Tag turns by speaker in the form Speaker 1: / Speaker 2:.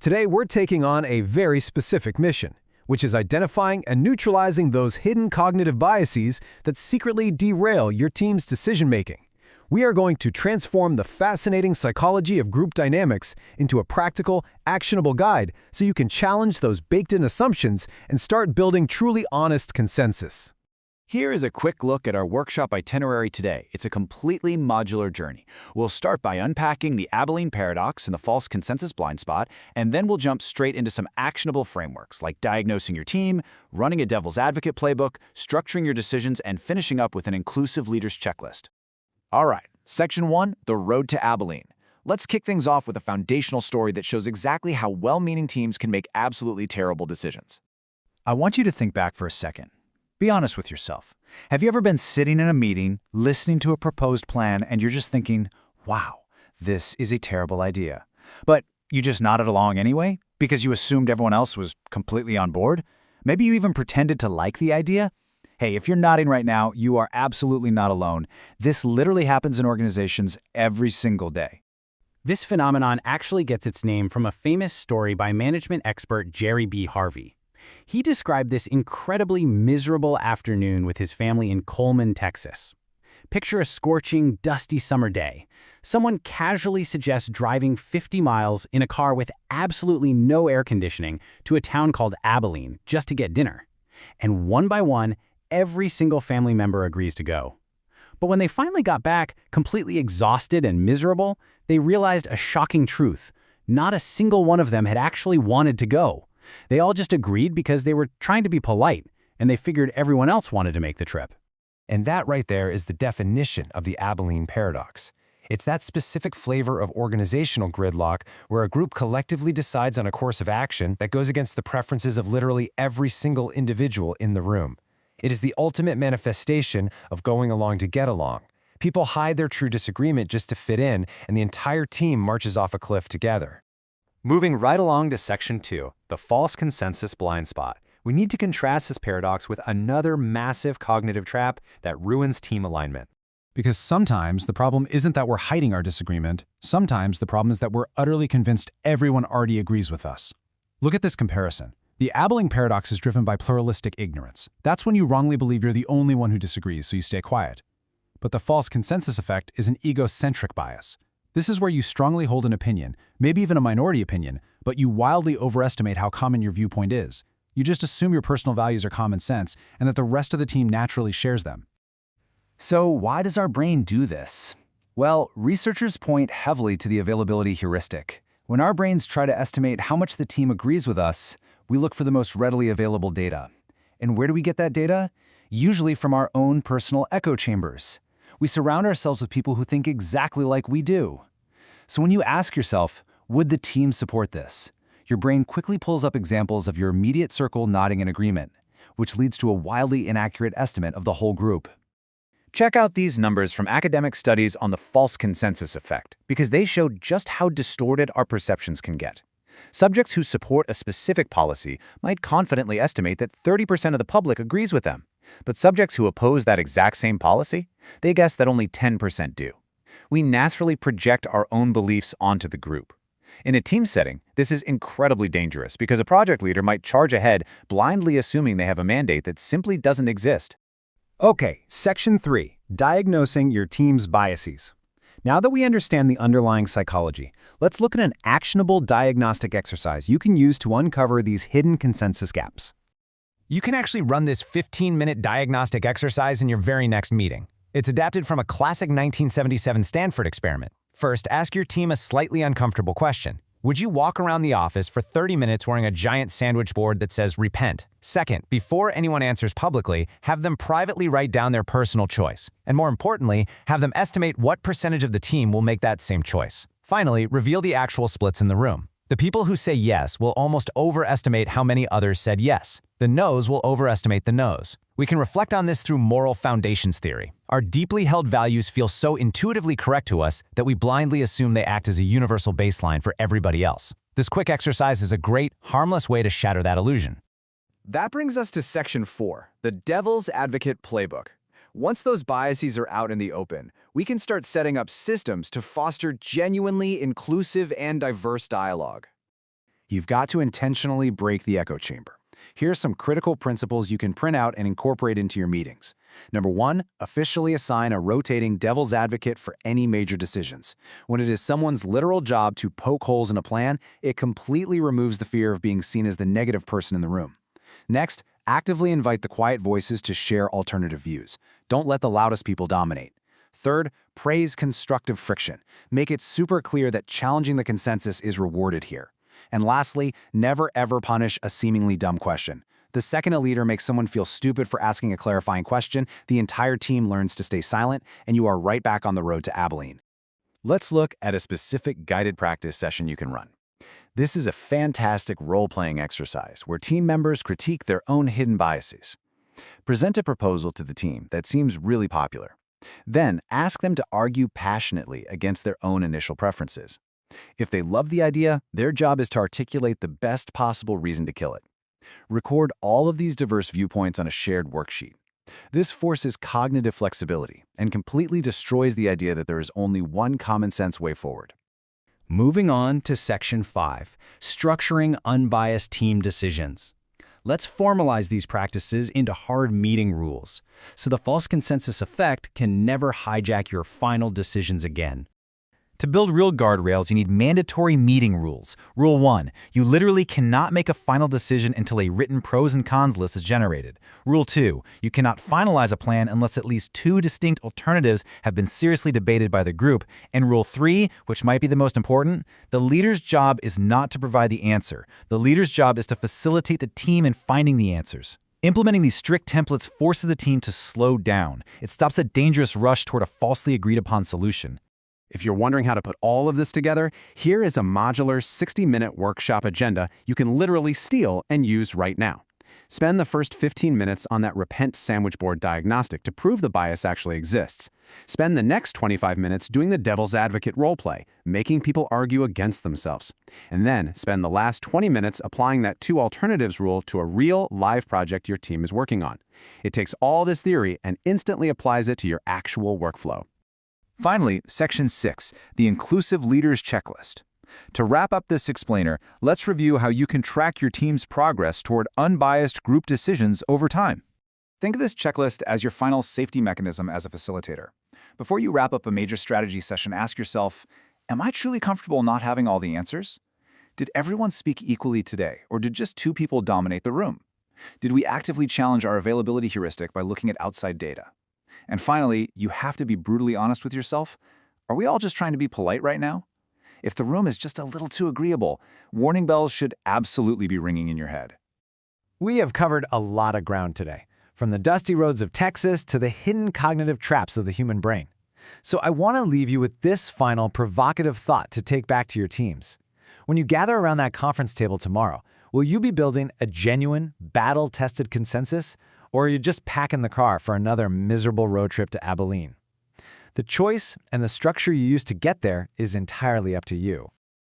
Speaker 1: Today, we're taking on a very specific mission, which is identifying and neutralizing those hidden cognitive biases that secretly derail your team's decision-making. We are going to transform the fascinating psychology of group dynamics into a practical, actionable guide so you can challenge those baked-in assumptions and start building truly honest consensus.
Speaker 2: Here is a quick look at our workshop itinerary today. It's a completely modular journey. We'll start by unpacking the Abilene paradox and the false consensus blind spot, and then we'll jump straight into some actionable frameworks like diagnosing your team, running a devil's advocate playbook, structuring your decisions, and finishing up with an inclusive leaders checklist. All right, Section 1, the road to Abilene. Let's kick things off with a foundational story that shows exactly how well-meaning teams can make absolutely terrible decisions. I want you to think back for a second. Be honest with yourself. Have you ever been sitting in a meeting, listening to a proposed plan, and you're just thinking, wow, this is a terrible idea. But you just nodded along anyway because you assumed everyone else was completely on board? Maybe you even pretended to like the idea? Hey, if you're nodding right now, you are absolutely not alone. This literally happens in organizations every single day.
Speaker 3: This phenomenon actually gets its name from a famous story by management expert Jerry B. Harvey. He described this incredibly miserable afternoon with his family in Coleman, Texas. Picture a scorching, dusty summer day. Someone casually suggests driving 50 miles in a car with absolutely no air conditioning to a town called Abilene just to get dinner. And one by one, every single family member agrees to go. But when they finally got back, completely exhausted and miserable, they realized a shocking truth. Not a single one of them had actually wanted to go. They all just agreed because they were trying to be polite, and they figured everyone else wanted to make the trip.
Speaker 1: And that right there is the definition of the Abilene paradox. It's that specific flavor of organizational gridlock where a group collectively decides on a course of action that goes against the preferences of literally every single individual in the room. It is the ultimate manifestation of going along to get along. People hide their true disagreement just to fit in, and the entire team marches off a cliff together. Moving right along to Section 2, the false consensus blind spot, we need to contrast this paradox with another massive cognitive trap that ruins team alignment. Because sometimes the problem isn't that we're hiding our disagreement, sometimes the problem is that we're utterly convinced everyone already agrees with us. Look at this comparison. The Abilene paradox is driven by pluralistic ignorance. That's when you wrongly believe you're the only one who disagrees, so you stay quiet. But the false consensus effect is an egocentric bias. This is where you strongly hold an opinion, maybe even a minority opinion, but you wildly overestimate how common your viewpoint is. You just assume your personal values are common sense and that the rest of the team naturally shares them.
Speaker 2: So why does our brain do this? Well, researchers point heavily to the availability heuristic. When our brains try to estimate how much the team agrees with us, we look for the most readily available data. And where do we get that data? Usually from our own personal echo chambers. We surround ourselves with people who think exactly like we do. So when you ask yourself, would the team support this? Your brain quickly pulls up examples of your immediate circle nodding in agreement, which leads to a wildly inaccurate estimate of the whole group. Check out these numbers from academic studies on the false consensus effect, because they show just how distorted our perceptions can get. Subjects who support a specific policy might confidently estimate that 30% of the public agrees with them. But subjects who oppose that exact same policy, they guess that only 10% do. We naturally project our own beliefs onto the group. In a team setting, this is incredibly dangerous because a project leader might charge ahead blindly assuming they have a mandate that simply doesn't exist.
Speaker 1: Okay, Section 3, diagnosing your team's biases. Now that we understand the underlying psychology, let's look at an actionable diagnostic exercise you can use to uncover these hidden consensus gaps. You can actually run this 15-minute diagnostic exercise in your very next meeting. It's adapted from a classic 1977 Stanford experiment. First, ask your team a slightly uncomfortable question. Would you walk around the office for 30 minutes wearing a giant sandwich board that says repent? Second, before anyone answers publicly, have them privately write down their personal choice. And more importantly, have them estimate what percentage of the team will make that same choice. Finally, reveal the actual splits in the room. The people who say yes will almost overestimate how many others said yes. The no's will overestimate the no's. We can reflect on this through moral foundations theory. Our deeply held values feel so intuitively correct to us that we blindly assume they act as a universal baseline for everybody else. This quick exercise is a great, harmless way to shatter that illusion.
Speaker 2: That brings us to Section 4, the devil's advocate playbook. Once those biases are out in the open, we can start setting up systems to foster genuinely inclusive and diverse dialogue. You've got to intentionally break the echo chamber. Here are some critical principles you can print out and incorporate into your meetings. Number 1, officially assign a rotating devil's advocate for any major decisions. When it is someone's literal job to poke holes in a plan, it completely removes the fear of being seen as the negative person in the room. Next, actively invite the quiet voices to share alternative views. Don't let the loudest people dominate. Third, praise constructive friction. Make it super clear that challenging the consensus is rewarded here. And lastly, never ever punish a seemingly dumb question. The second a leader makes someone feel stupid for asking a clarifying question, the entire team learns to stay silent, and you are right back on the road to Abilene.
Speaker 1: Let's look at a specific guided practice session you can run. This is a fantastic role-playing exercise where team members critique their own hidden biases. Present a proposal to the team that seems really popular. Then ask them to argue passionately against their own initial preferences. If they love the idea, their job is to articulate the best possible reason to kill it. Record all of these diverse viewpoints on a shared worksheet. This forces cognitive flexibility and completely destroys the idea that there is only one common-sense way forward.
Speaker 3: Moving on to Section 5, Structuring Unbiased Team Decisions. Let's formalize these practices into hard meeting rules, so the false consensus effect can never hijack your final decisions again. To build real guardrails, you need mandatory meeting rules. Rule 1, you literally cannot make a final decision until a written pros and cons list is generated. Rule 2, you cannot finalize a plan unless at least 2 distinct alternatives have been seriously debated by the group. And Rule 3, which might be the most important, the leader's job is not to provide the answer. The leader's job is to facilitate the team in finding the answers. Implementing these strict templates forces the team to slow down. It stops a dangerous rush toward a falsely agreed-upon solution.
Speaker 2: If you're wondering how to put all of this together, here is a modular 60-minute workshop agenda you can literally steal and use right now. Spend the first 15 minutes on that repent sandwich board diagnostic to prove the bias actually exists. Spend the next 25 minutes doing the devil's advocate roleplay, making people argue against themselves. And then spend the last 20 minutes applying that 2 alternatives rule to a real, live project your team is working on. It takes all this theory and instantly applies it to your actual workflow.
Speaker 4: Finally, Section 6, the Inclusive Leaders Checklist. To wrap up this explainer, let's review how you can track your team's progress toward unbiased group decisions over time.
Speaker 2: Think of this checklist as your final safety mechanism as a facilitator. Before you wrap up a major strategy session, ask yourself, am I truly comfortable not having all the answers? Did everyone speak equally today, or did just 2 people dominate the room? Did we actively challenge our availability heuristic by looking at outside data? And finally, you have to be brutally honest with yourself. Are we all just trying to be polite right now? If the room is just a little too agreeable, warning bells should absolutely be ringing in your head.
Speaker 1: We have covered a lot of ground today, from the dusty roads of Texas to the hidden cognitive traps of the human brain. So I want to leave you with this final provocative thought to take back to your teams. When you gather around that conference table tomorrow, will you be building a genuine, battle-tested consensus, or are you just packing the car for another miserable road trip to Abilene? The choice and the structure you use to get there is entirely up to you.